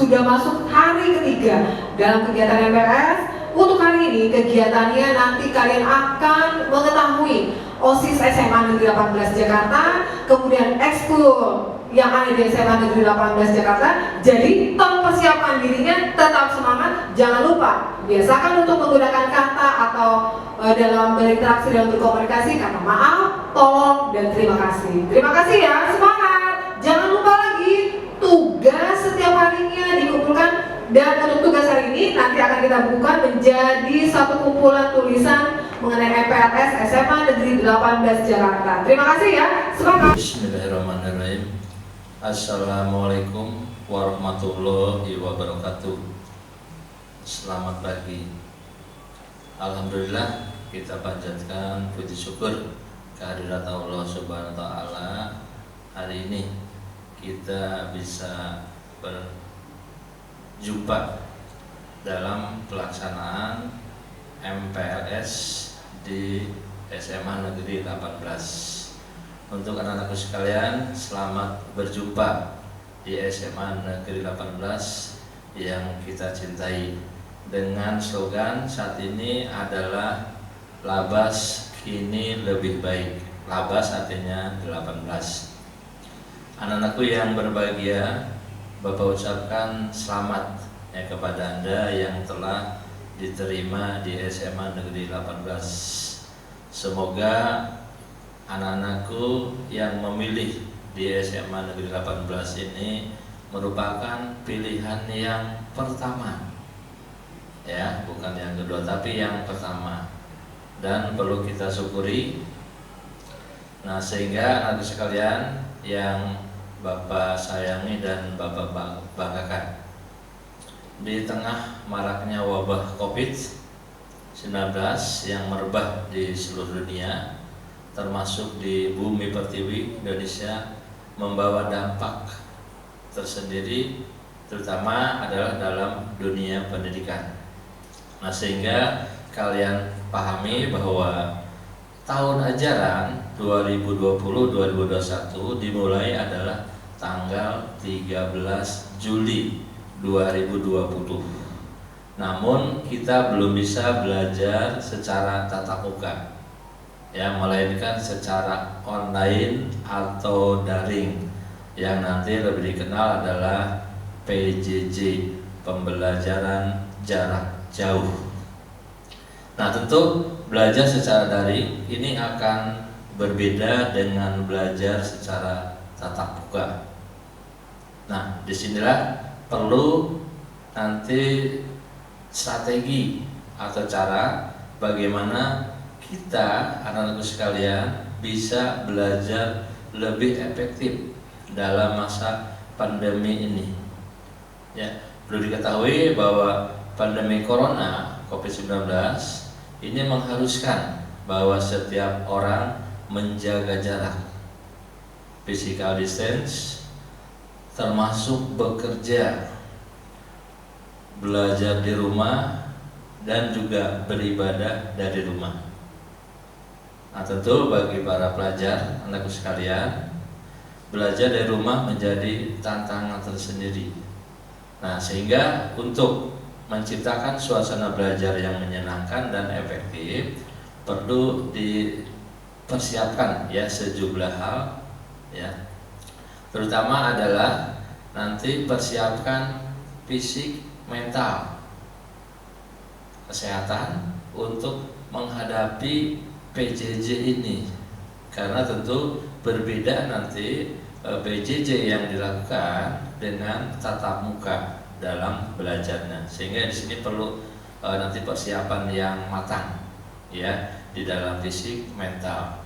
sudah masuk hari ketiga dalam kegiatan MPLS. Untuk hari ini kegiatannya nanti kalian akan mengetahui OSIS SMA Negeri 18 Jakarta, kemudian ekskul yang ada di SMA Negeri 18 Jakarta. Jadi tolong persiapkan dirinya, tetap semangat, jangan lupa biasakan untuk menggunakan kata atau dalam berinteraksi dan berkomunikasi kata maaf, tolong, dan terima kasih. Terima kasih ya, semangat. Jangan lupa lagi tugas setiap harinya dikumpulkan, dan untuk tugas hari ini nanti akan kita buka menjadi satu kumpulan tulisan mengenai MPLS SMA Negeri 18 Jakarta. Terima kasih ya, semangat. Bismillahirrahmanirrahim. Assalamualaikum warahmatullahi wabarakatuh. Selamat pagi. Alhamdulillah, kita panjatkan puji syukur kehadirat Allah Subhanahu wa taala. Hari ini kita bisa berjumpa dalam pelaksanaan MPLS di SMA Negeri 18. Untuk anak-anakku sekalian, selamat berjumpa di SMA Negeri 18 yang kita cintai, dengan slogan saat ini adalah Labas kini lebih baik. Labas artinya 18. Anak-anakku yang berbahagia, Bapak ucapkan selamat ya kepada Anda yang telah diterima di SMA Negeri 18. Semoga anak-anakku yang memilih di SMA Negeri 18 ini merupakan pilihan yang pertama, ya, bukan yang kedua tapi yang pertama, dan perlu kita syukuri. Nah, sehingga anak sekalian yang Bapak sayangi dan Bapak banggakan, di tengah maraknya wabah COVID-19 yang merebak di seluruh dunia, termasuk di bumi pertiwi Indonesia, membawa dampak tersendiri, terutama adalah dalam dunia pendidikan. Nah, sehingga kalian pahami bahwa tahun ajaran 2020-2021 dimulai adalah tanggal 13 Juli 2020. Namun kita belum bisa belajar secara tatap muka, ya, melainkan secara online atau daring, yang nanti lebih dikenal adalah PJJ, pembelajaran jarak jauh. Nah, tentu belajar secara daring ini akan berbeda dengan belajar secara tatap muka. Nah, disinilah perlu nanti strategi atau cara bagaimana kita, anak-anakku sekalian, bisa belajar lebih efektif dalam masa pandemi ini. Ya, perlu diketahui bahwa pandemi Corona COVID-19 ini mengharuskan bahwa setiap orang menjaga jarak, physical distance, termasuk bekerja, belajar di rumah, dan juga beribadah dari rumah. Nah, tentu bagi para pelajar, anakku sekalian, belajar dari rumah menjadi tantangan tersendiri. Nah, sehingga untuk menciptakan suasana belajar yang menyenangkan dan efektif, perlu dipersiapkan ya sejumlah hal, ya. Terutama adalah nanti persiapkan fisik, mental, kesehatan untuk menghadapi PJJ ini, karena tentu berbeda nanti PJJ yang dilakukan dengan tatap muka dalam belajarnya, sehingga di sini perlu nanti persiapan yang matang ya di dalam fisik, mental.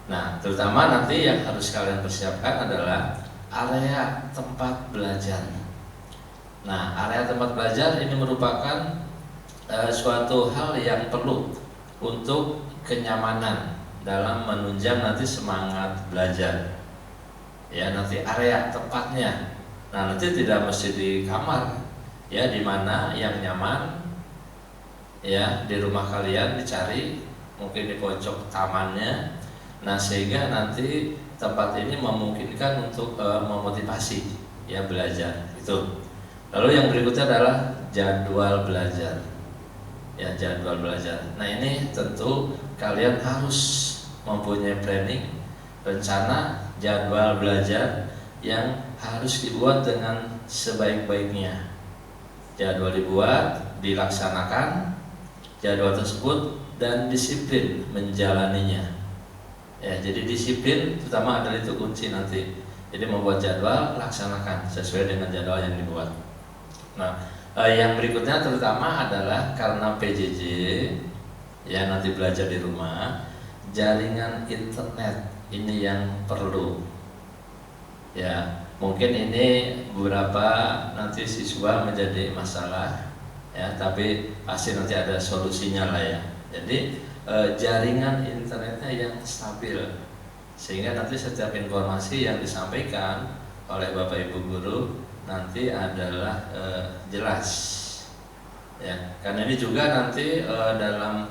Nah, terutama nanti yang harus kalian persiapkan adalah area tempat belajar. Nah, area tempat belajar ini merupakan suatu hal yang perlu untuk kenyamanan dalam menunjang nanti semangat belajar. Ya, nanti area tempatnya. Nah, nanti tidak mesti di kamar, ya, di mana yang nyaman, ya, di rumah kalian dicari, mungkin di pojok tamannya. Nah, sehingga nanti tempat ini memungkinkan untuk memotivasi, ya, belajar itu. Lalu yang berikutnya adalah jadwal belajar. Ya, jadwal belajar. Nah, ini tentu kalian harus mempunyai planning, rencana jadwal belajar yang harus dibuat dengan sebaik-baiknya. Jadwal dibuat, dilaksanakan jadwal tersebut dan disiplin menjalaninya. Ya, jadi disiplin terutama adalah itu kunci nanti. Jadi membuat jadwal, laksanakan sesuai dengan jadwal yang dibuat. Nah, yang berikutnya terutama adalah karena PJJ, ya nanti belajar di rumah, jaringan internet ini yang perlu. Ya, mungkin ini beberapa nanti siswa menjadi masalah, ya, tapi pasti nanti ada solusinya lah ya. Jadi jaringan internetnya yang stabil, sehingga nanti setiap informasi yang disampaikan oleh Bapak Ibu guru nanti adalah jelas. Ya, karena ini juga nanti dalam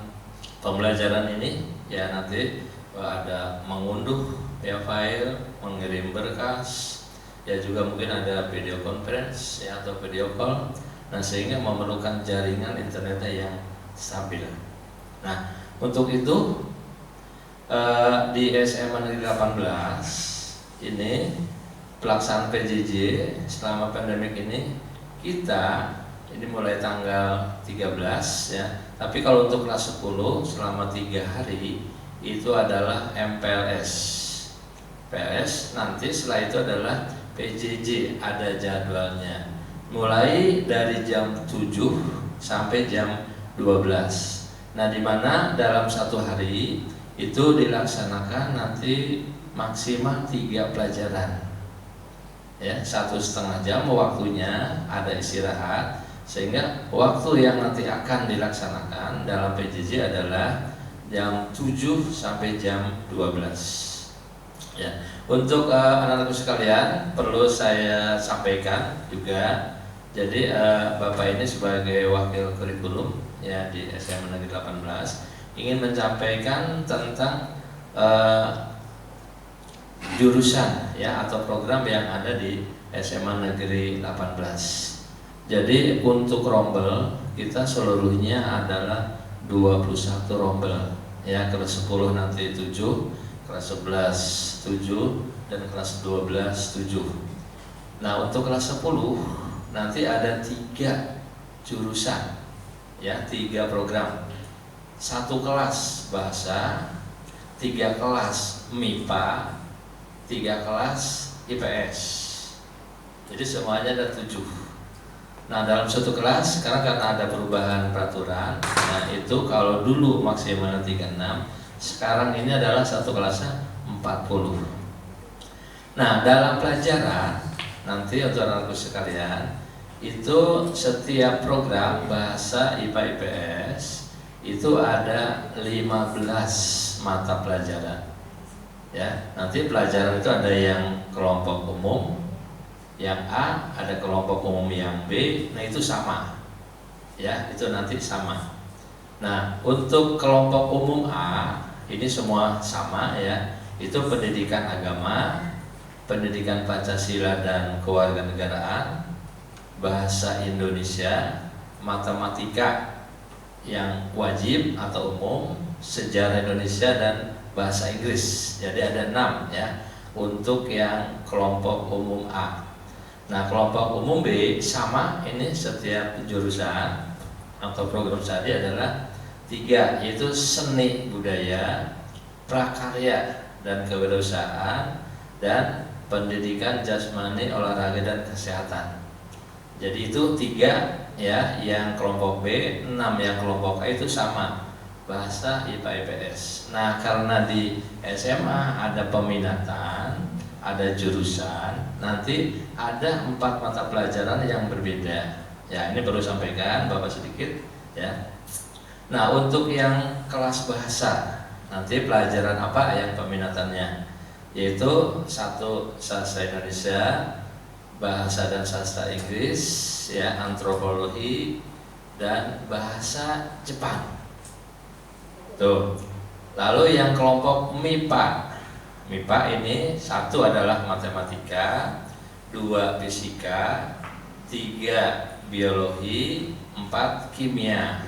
pembelajaran ini ya nanti ada mengunduh ya file, mengirim berkas, ya juga mungkin ada video conference ya atau video call. Nah, sehingga memerlukan jaringan internetnya yang stabil. Nah, untuk itu di SMA Negeri 18 ini pelaksanaan PJJ selama pandemik ini kita ini mulai tanggal 13 ya. Tapi kalau untuk kelas 10 selama 3 hari itu adalah MPLS. PLS nanti setelah itu adalah PJJ, ada jadwalnya. Mulai dari jam 7 sampai jam 12. Nah, di mana dalam satu hari itu dilaksanakan nanti maksimal 3 pelajaran. Ya, 1,5 jam waktunya, ada istirahat, sehingga waktu yang nanti akan dilaksanakan dalam PJJ adalah jam 7 sampai jam 12. Ya, untuk anak-anakku sekalian perlu saya sampaikan juga. Jadi Bapak ini sebagai wakil kurikulum ya di SMA Negeri 18 ingin menyampaikan tentang jurusan ya atau program yang ada di SMA Negeri 18. Jadi untuk rombel kita seluruhnya adalah 21 rombel ya, kelas 10 nanti 7, kelas 11 7 dan kelas 12 7. Nah, untuk kelas 10 nanti ada 3 jurusan ya, 3 program. 1 kelas bahasa, 3 kelas MIPA, 3 kelas IPS. Jadi semuanya ada 7. Nah, dalam satu kelas sekarang karena ada perubahan peraturan, nah itu kalau dulu maksimal 36, sekarang ini adalah satu kelasnya 40. Nah, dalam pelajaran nanti untuk anak-anakku sekalian itu setiap program bahasa IPA IPS itu ada 15 mata pelajaran. Ya, nanti pelajaran itu ada yang kelompok umum, yang A, ada kelompok umum yang B, nah itu sama. Ya, itu nanti sama. Nah, untuk kelompok umum A ini semua sama ya. Itu pendidikan agama, pendidikan Pancasila dan kewarganegaraan, bahasa Indonesia, matematika yang wajib atau umum, sejarah Indonesia dan bahasa Inggris. Jadi ada 6 ya untuk yang kelompok umum A. Nah, kelompok umum B sama, ini setiap jurusan atau program studi adalah 3, yaitu seni budaya, prakarya dan kewirausahaan, dan pendidikan jasmani, olahraga dan kesehatan. Jadi itu 3 ya, yang kelompok B, 6 yang kelompok A itu sama, bahasa IPA IPS. Nah, karena di SMA ada peminatan, ada jurusan, nanti ada 4 mata pelajaran yang berbeda. Ya, ini perlu sampaikan Bapak sedikit ya. Nah, untuk yang kelas bahasa, nanti pelajaran apa yang peminatannya? Yaitu 1 sastra Indonesia, bahasa dan sastra Inggris, ya, antropologi dan bahasa Jepang. Tuh. Lalu yang kelompok MIPA. MIPA ini 1 adalah matematika, 2 fisika, 3 biologi, 4 kimia.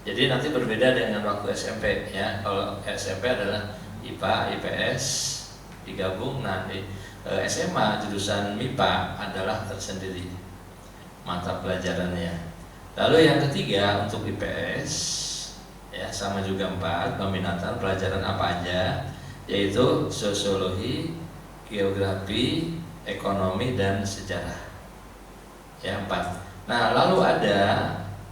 Jadi nanti berbeda dengan waktu SMP ya. Kalau SMP adalah IPA, IPS digabung. Nah di SMA jurusan MIPA adalah tersendiri mata pelajarannya. Lalu yang ketiga untuk IPS ya sama juga 4 peminatan pelajaran apa aja, yaitu sosiologi, geografi, ekonomi dan sejarah. Ya 4. Nah lalu ada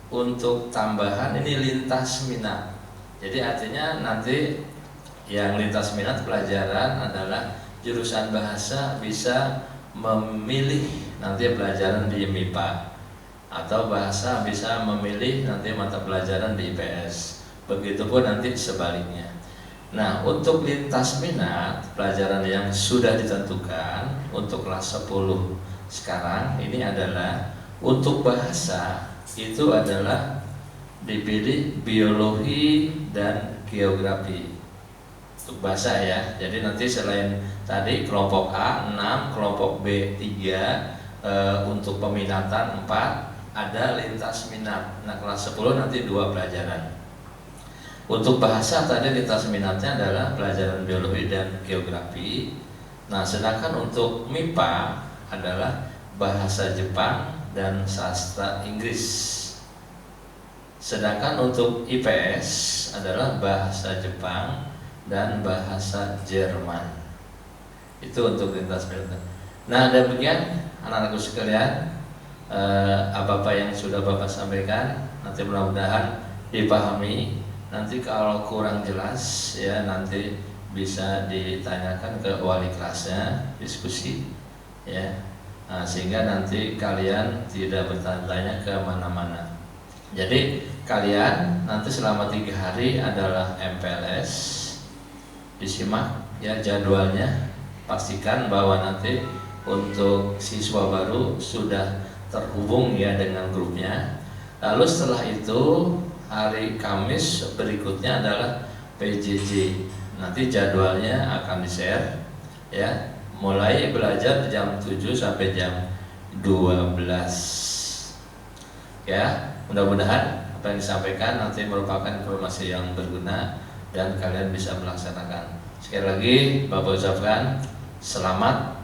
untuk tambahan ini lintas minat. Jadi artinya nanti yang lintas minat pelajaran adalah jurusan bahasa bisa memilih nanti pelajaran di MIPA, atau bahasa bisa memilih nanti mata pelajaran di IPS. Begitupun nanti sebaliknya. Nah untuk lintas minat pelajaran yang sudah ditentukan untuk kelas 10 sekarang ini adalah untuk bahasa itu adalah dipilih biologi dan geografi untuk bahasa ya. Jadi nanti selain tadi kelompok A 6, kelompok B 3, untuk peminatan 4, ada lintas minat. Nah kelas 10 nanti 2 pelajaran. Untuk bahasa tadi lintas minatnya adalah pelajaran biologi dan geografi. Nah sedangkan untuk MIPA adalah bahasa Jepang dan sastra Inggris. Sedangkan untuk IPS adalah bahasa Jepang dan bahasa Jerman. Itu untuk lintas minat. Nah demikian anak-anakku sekalian, apa-apa yang sudah Bapak sampaikan nanti mudah-mudahan dipahami. Nanti kalau kurang jelas ya nanti bisa ditanyakan ke wali kelasnya, diskusi ya. Nah, sehingga nanti kalian tidak bertanya-tanya ke mana-mana. Jadi kalian nanti selama 3 hari adalah MPLS, disimak ya jadwalnya, pastikan bahwa nanti untuk siswa baru sudah terhubung ya dengan grupnya. Lalu setelah itu hari Kamis berikutnya adalah PJJ. Nanti jadwalnya akan di-share ya. Mulai belajar jam 7 sampai jam 12. Ya, mudah-mudahan apa yang disampaikan nanti merupakan informasi yang berguna dan kalian bisa melaksanakan. Sekali lagi Bapak ucapkan selamat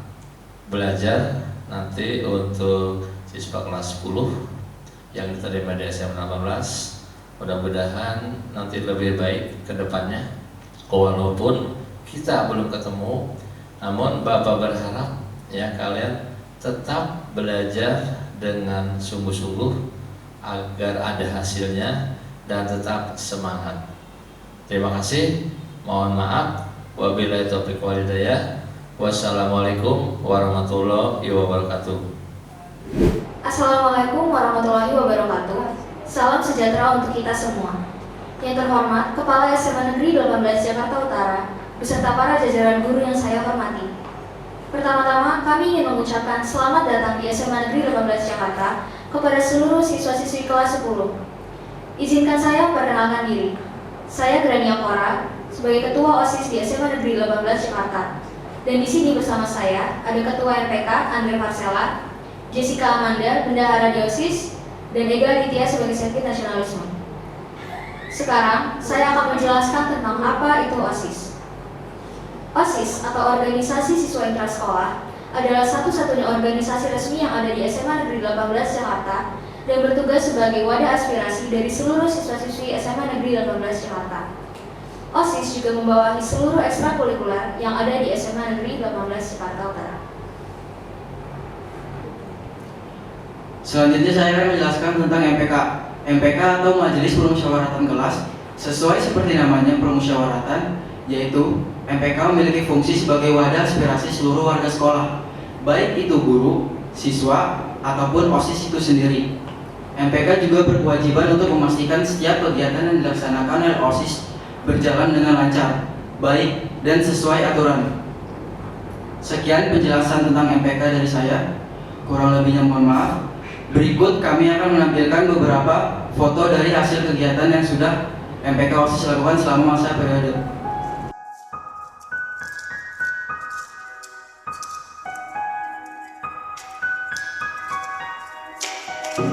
belajar nanti untuk siswa kelas 10 yang diterima di SMA 18. Mudah-mudahan nanti lebih baik ke depannya. Walaupun kita belum ketemu, namun Bapak berharap ya kalian tetap belajar dengan sungguh-sungguh agar ada hasilnya dan tetap semangat. Terima kasih. Mohon maaf. Wabillahi taufiq wal hidayah. Wassalamualaikum warahmatullahi wabarakatuh. Assalamualaikum warahmatullahi wabarakatuh. Salam sejahtera untuk kita semua. Yang terhormat Kepala SMA Negeri 18 Jakarta Utara beserta para jajaran guru yang saya hormati. Pertama-tama kami ingin mengucapkan selamat datang di SMA Negeri 18 Jakarta kepada seluruh siswa-siswi kelas 10. Izinkan saya memperkenalkan diri. Saya Grania Kora sebagai Ketua OSIS di SMA Negeri 18 Jakarta. Dan di sini bersama saya ada Ketua MPK Andre Marcella, Jessica Amanda, Bendahara di OSIS, dan Ega Aditya sebagai Sekjen Nasionalisme. Sekarang saya akan menjelaskan tentang apa itu OSIS. OSIS atau Organisasi Siswa Intrasekolah adalah satu-satunya organisasi resmi yang ada di SMA Negeri 18 Jakarta dan bertugas sebagai wadah aspirasi dari seluruh siswa-siswi SMA Negeri 18 Jakarta. OSIS juga membawahi seluruh ekstrakurikuler yang ada di SMA Negeri 18 Jakarta Utara. Selanjutnya saya akan menjelaskan tentang MPK. MPK atau Majelis Permusyawaratan Kelas, sesuai seperti namanya permusyawaratan, yaitu MPK memiliki fungsi sebagai wadah aspirasi seluruh warga sekolah, baik itu guru, siswa, ataupun OSIS itu sendiri. MPK juga berkewajiban untuk memastikan setiap kegiatan yang dilaksanakan oleh OSIS berjalan dengan lancar, baik, dan sesuai aturan. Sekian penjelasan tentang MPK dari saya, kurang lebihnya mohon maaf. Berikut kami akan menampilkan beberapa foto dari hasil kegiatan yang sudah MPK OSIS lakukan selama masa periode. Sekali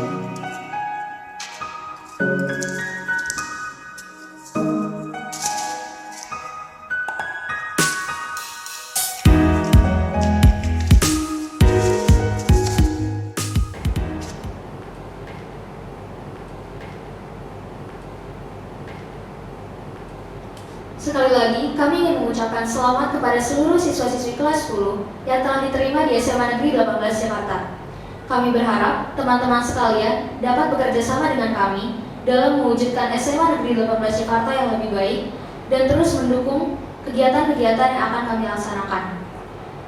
lagi, kami ingin mengucapkan selamat kepada seluruh siswa-siswi kelas 10 yang telah diterima di SMA Negeri 18 Jakarta. Kami berharap teman-teman sekalian dapat bekerja sama dengan kami dalam mewujudkan SMA Negeri 18 Jakarta yang lebih baik dan terus mendukung kegiatan-kegiatan yang akan kami laksanakan.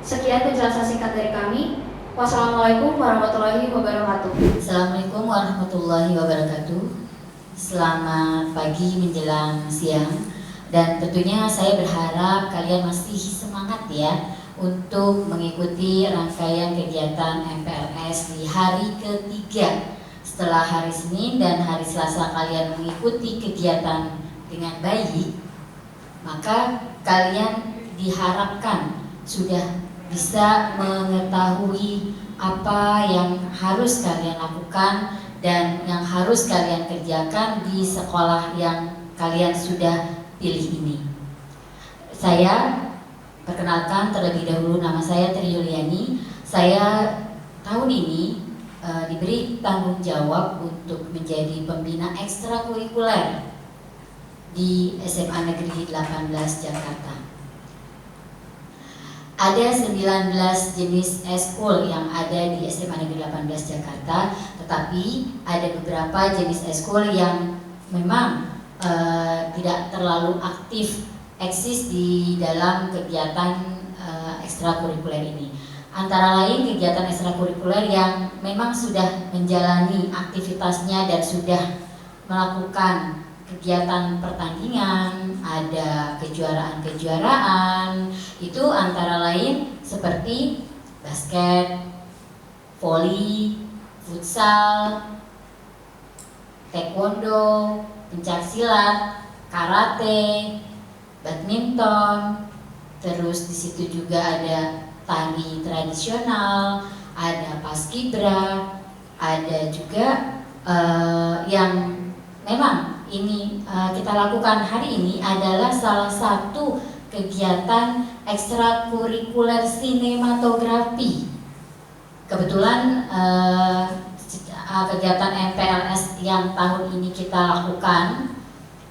Sekian penjelasan singkat dari kami. Wassalamualaikum warahmatullahi wabarakatuh. Assalamualaikum warahmatullahi wabarakatuh. Selamat pagi menjelang siang. Dan tentunya saya berharap kalian masih semangat ya untuk mengikuti rangkaian kegiatan MPLS di hari ketiga. Setelah hari Senin dan hari Selasa kalian mengikuti kegiatan dengan baik, maka kalian diharapkan sudah bisa mengetahui apa yang harus kalian lakukan dan yang harus kalian kerjakan di sekolah yang kalian sudah pilih ini. Saya perkenalkan terlebih dahulu, nama saya Tri Yuliani. Saya tahun ini diberi tanggung jawab untuk menjadi pembina ekstrakurikuler di SMA Negeri 18 Jakarta. Ada 19 jenis eskul yang ada di SMA Negeri 18 Jakarta, tetapi ada beberapa jenis eskul yang memang tidak terlalu aktif eksis di dalam kegiatan ekstrakurikuler ini. Antara lain kegiatan ekstrakurikuler yang memang sudah menjalani aktivitasnya dan sudah melakukan kegiatan pertandingan, ada kejuaraan-kejuaraan, itu antara lain seperti basket, voli, futsal, taekwondo, pencaksilat, karate, badminton, terus di situ juga ada tari tradisional, ada paskibra, ada juga yang memang ini kita lakukan hari ini adalah salah satu kegiatan ekstrakurikuler sinematografi. Kebetulan kegiatan MPLS yang tahun ini kita lakukan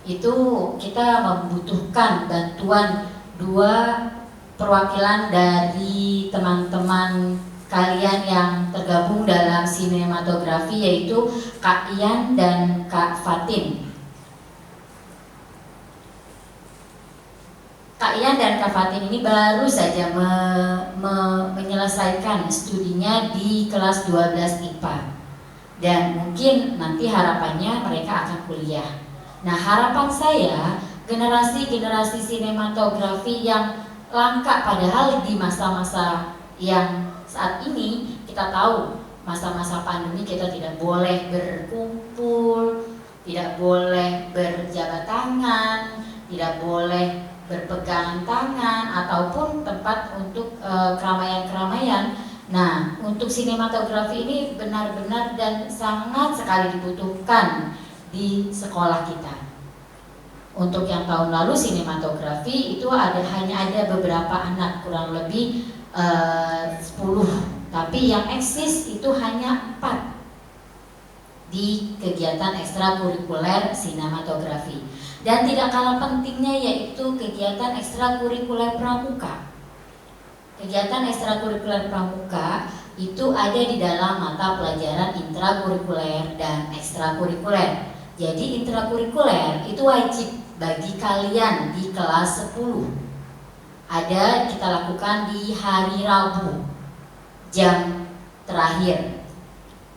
itu kita membutuhkan bantuan 2 perwakilan dari teman-teman kalian yang tergabung dalam sinematografi, yaitu Kak Ian dan Kak Fatin. Kak Ian dan Kak Fatin ini baru saja menyelesaikan studinya di kelas 12 IPA. Dan mungkin nanti harapannya mereka akan kuliah. Nah, harapan saya generasi-generasi sinematografi yang langka, padahal di masa-masa yang saat ini kita tahu masa-masa pandemi kita tidak boleh berkumpul, tidak boleh berjabat tangan, tidak boleh berpegangan tangan ataupun tempat untuk keramaian-keramaian. Nah, untuk sinematografi ini benar-benar dan sangat sekali dibutuhkan di sekolah kita. Untuk yang tahun lalu sinematografi itu hanya ada beberapa anak, kurang lebih 10, tapi yang eksis itu hanya 4 di kegiatan ekstrakurikuler sinematografi. Dan tidak kalah pentingnya yaitu kegiatan ekstrakurikuler pramuka. Kegiatan ekstrakurikuler pramuka itu ada di dalam mata pelajaran intrakurikuler dan ekstrakurikuler. Jadi intrakurikuler itu wajib bagi kalian di kelas 10. Ada kita lakukan di hari Rabu, jam terakhir.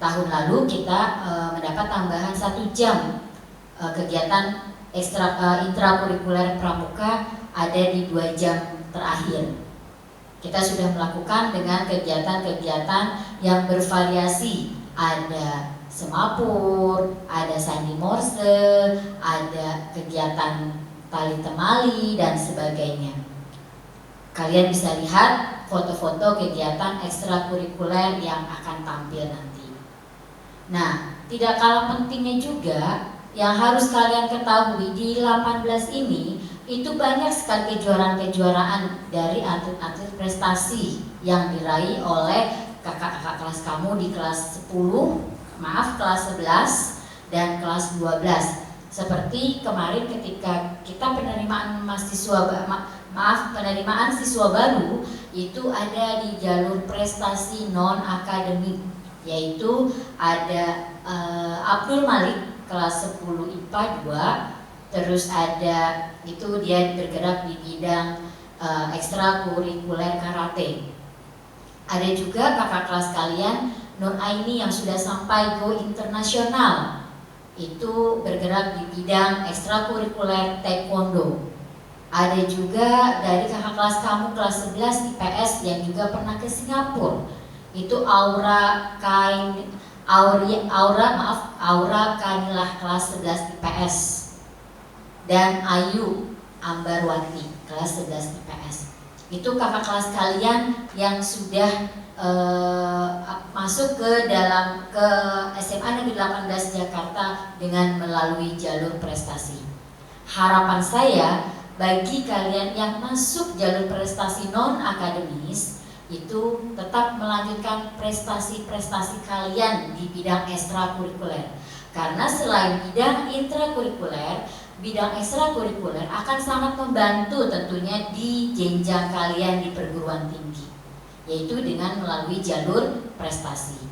Tahun lalu kita mendapat tambahan 1 jam kegiatan intrakurikuler pramuka ada di 2 jam terakhir. Kita sudah melakukan dengan kegiatan-kegiatan yang bervariasi, ada semapur, ada sandi morse, ada kegiatan tali temali dan sebagainya. Kalian bisa lihat foto-foto kegiatan ekstrakurikuler yang akan tampil nanti. Nah, tidak kalah pentingnya juga yang harus kalian ketahui di 18 ini itu banyak sekali kejuaraan-kejuaraan dari atlet-atlet prestasi yang diraih oleh kakak-kakak kelas kamu di kelas 10, kelas 11 dan kelas 12. Seperti kemarin ketika kita penerimaan penerimaan siswa baru itu ada di jalur prestasi non akademik, yaitu ada Abdul Malik kelas 10 IPA 2, terus ada itu dia bergerak di bidang ekstrakurikuler karate. Ada juga kakak kelas kalian Nur Aini yang sudah sampai go internasional, itu bergerak di bidang ekstrakurikuler taekwondo. Ada juga dari kakak kelas kamu kelas 11 IPS yang juga pernah ke Singapura, itu Aura Kanilah kelas 11 IPS, dan Ayu Ambarwati kelas 11 IPS. Itu kakak kelas kalian yang sudah masuk ke SMA Negeri 18 Jakarta dengan melalui jalur prestasi. Harapan saya bagi kalian yang masuk jalur prestasi non akademis itu tetap melanjutkan prestasi-prestasi kalian di bidang ekstrakurikuler, karena selain bidang intrakurikuler, bidang ekstrakurikuler akan sangat membantu tentunya di jenjang kalian di perguruan tinggi, yaitu dengan melalui jalur prestasi.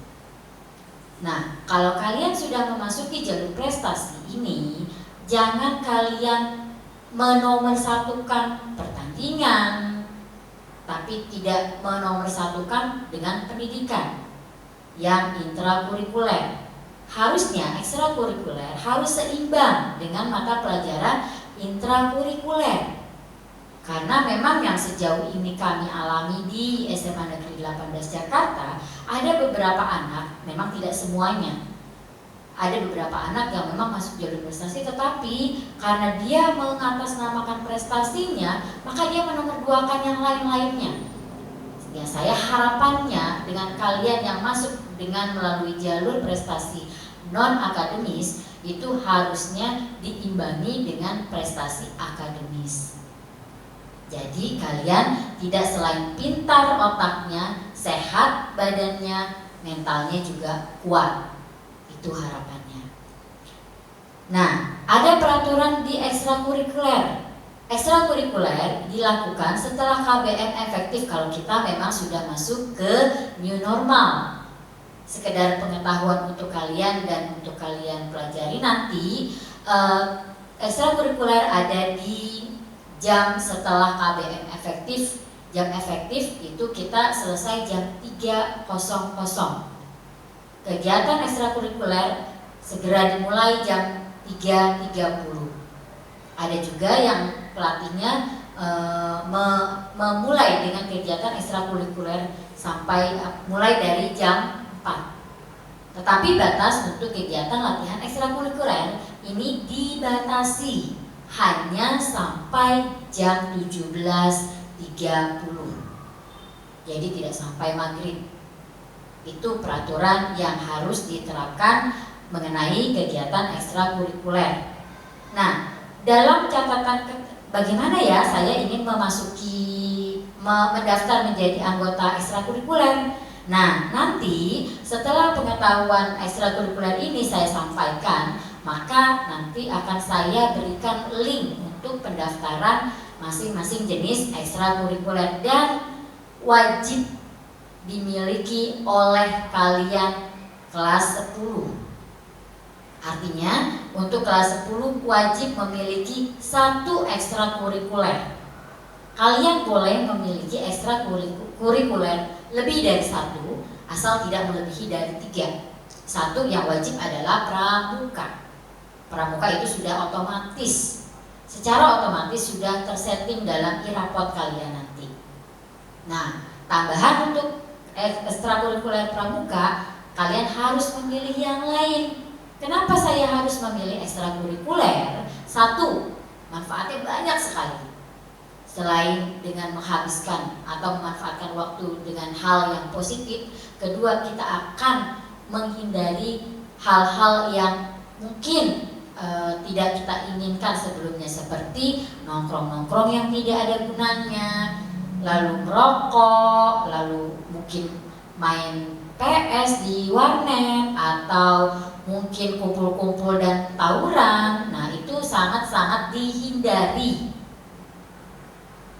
Nah, kalau kalian sudah memasuki jalur prestasi ini, jangan kalian menomorsatukan pertandingan, tapi tidak menomorsatukan dengan pendidikan yang intrakurikuler. Harusnya ekstrakurikuler harus seimbang dengan mata pelajaran intrakurikuler. Karena memang yang sejauh ini kami alami di SMA Negeri 18 Jakarta, ada beberapa anak, memang tidak semuanya, ada beberapa anak yang memang masuk jalur prestasi, tetapi karena dia mengatasnamakan prestasinya, maka dia menomorduakan yang lain-lainnya. Ya, saya harapannya dengan kalian yang masuk dengan melalui jalur prestasi non akademis itu harusnya diimbangi dengan prestasi akademis. Jadi kalian tidak selain pintar otaknya, sehat badannya, mentalnya juga kuat. Itu harapannya. Nah, ada peraturan di ekstrakurikuler. Ekstrakurikuler dilakukan setelah KBM efektif kalau kita memang sudah masuk ke new normal. Sekedar pengetahuan untuk kalian dan untuk kalian pelajari nanti, ekstrakurikuler ada di jam setelah KBM efektif. Jam efektif itu kita selesai jam 3.00. Kegiatan ekstrakurikuler segera dimulai jam 3.30. Ada juga yang pelatihnya memulai dengan kegiatan ekstrakurikuler sampai mulai dari jam 4. Tetapi batas untuk kegiatan latihan ekstrakurikuler ini dibatasi hanya sampai jam 17.30. Jadi tidak sampai maghrib. Itu peraturan yang harus diterapkan mengenai kegiatan ekstrakurikuler. Nah, dalam catatan bagaimana ya saya ingin mendaftar menjadi anggota ekstrakurikuler. Nah, nanti setelah pengetahuan ekstrakurikuler ini saya sampaikan, maka nanti akan saya berikan link untuk pendaftaran masing-masing jenis ekstrakurikuler dan wajib dimiliki oleh kalian kelas 10. Artinya untuk kelas 10 wajib memiliki 1 ekstrakurikuler. Kalian boleh memiliki ekstrakurikuler lebih dari 1 asal tidak melebihi dari 3. 1 yang wajib adalah pramuka. Pramuka itu sudah otomatis, secara otomatis sudah tersetting dalam e-rapot kalian nanti. Nah, tambahan untuk ekstrakurikuler pramuka, kalian harus memilih yang lain. Kenapa saya harus memilih ekstrakurikuler? 1, manfaatnya banyak sekali. Selain dengan menghabiskan atau memanfaatkan waktu dengan hal yang positif, kedua kita akan menghindari hal-hal yang mungkin tidak kita inginkan sebelumnya, seperti nongkrong-nongkrong yang tidak ada gunanya, lalu merokok, lalu mungkin main PS di warnet, atau mungkin kumpul-kumpul dan tawuran. Nah, itu sangat-sangat dihindari.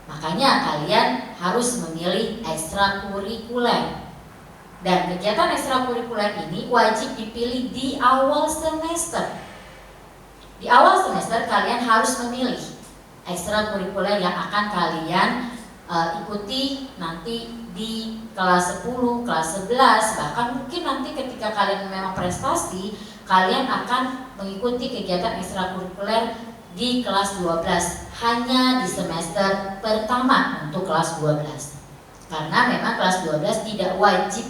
Makanya kalian harus memilih ekstrakurikuler. Dan kegiatan ekstrakurikuler ini wajib dipilih di awal semester. Di awal semester kalian harus memilih ekstrakurikuler yang akan kalian ikuti nanti di kelas 10, kelas 11, bahkan mungkin nanti ketika kalian memang prestasi, kalian akan mengikuti kegiatan ekstrakurikuler di kelas 12 hanya di semester pertama untuk kelas 12. Karena memang kelas 12 tidak wajib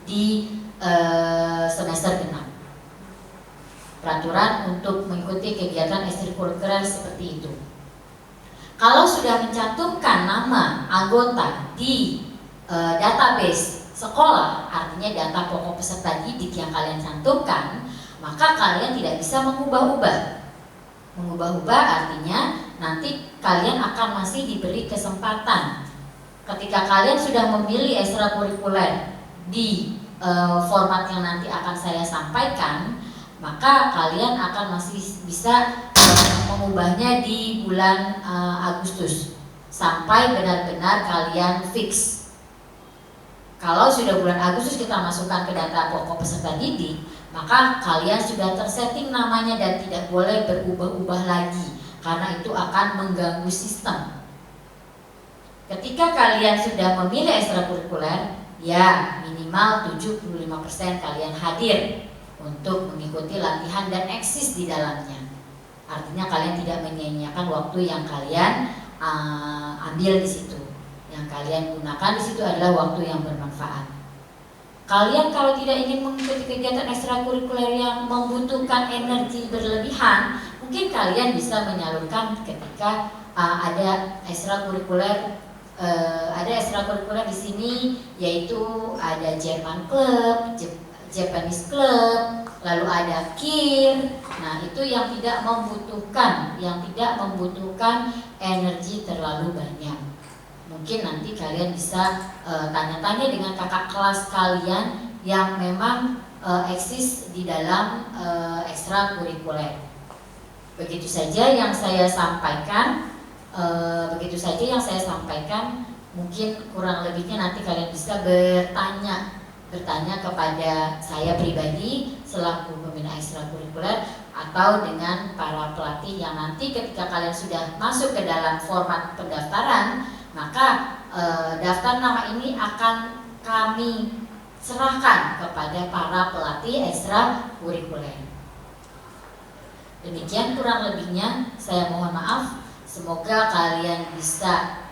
di semester genap. Peraturan untuk mengikuti kegiatan ekstrakurikuler seperti itu. Kalau sudah mencantumkan nama anggota di database sekolah, artinya data pokok peserta didik yang kalian cantumkan, maka kalian tidak bisa mengubah-ubah. Mengubah-ubah artinya nanti kalian akan masih diberi kesempatan. Ketika kalian sudah memilih ekstrakurikuler di format yang nanti akan saya sampaikan, maka kalian akan masih bisa mengubahnya di bulan Agustus sampai benar-benar kalian fix. Kalau sudah bulan Agustus kita masukkan ke data pokok peserta didik, maka kalian sudah tersetting namanya dan tidak boleh berubah-ubah lagi, karena itu akan mengganggu sistem. Ketika kalian sudah memilih ekstrakurikuler, ya minimal 75% kalian hadir untuk mengikuti latihan dan eksis di dalamnya. Artinya kalian tidak menyia-nyiakan waktu yang kalian ambil di situ. Yang kalian gunakan di situ adalah waktu yang bermanfaat. Kalian kalau tidak ingin mengikuti kegiatan ekstrakurikuler yang membutuhkan energi berlebihan, mungkin kalian bisa menyalurkan ketika ada ekstrakurikuler di sini, yaitu ada Jerman Club, Japanese Club, lalu ada KIR. Nah, itu yang tidak membutuhkan energi terlalu banyak. Mungkin nanti kalian bisa tanya-tanya dengan kakak kelas kalian yang memang eksis di dalam ekstrakurikuler. Begitu saja yang saya sampaikan. Mungkin kurang lebihnya nanti kalian bisa bertanya kepada saya pribadi selaku pembina ekstrakurikuler, atau dengan para pelatih yang nanti ketika kalian sudah masuk ke dalam format pendaftaran, maka daftar nama ini akan kami serahkan kepada para pelatih ekstrakurikuler. Demikian kurang lebihnya, saya mohon maaf. Semoga kalian bisa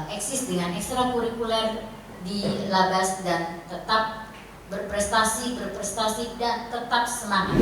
eksis dengan ekstrakurikuler di Labas dan tetap berprestasi dan tetap semangat.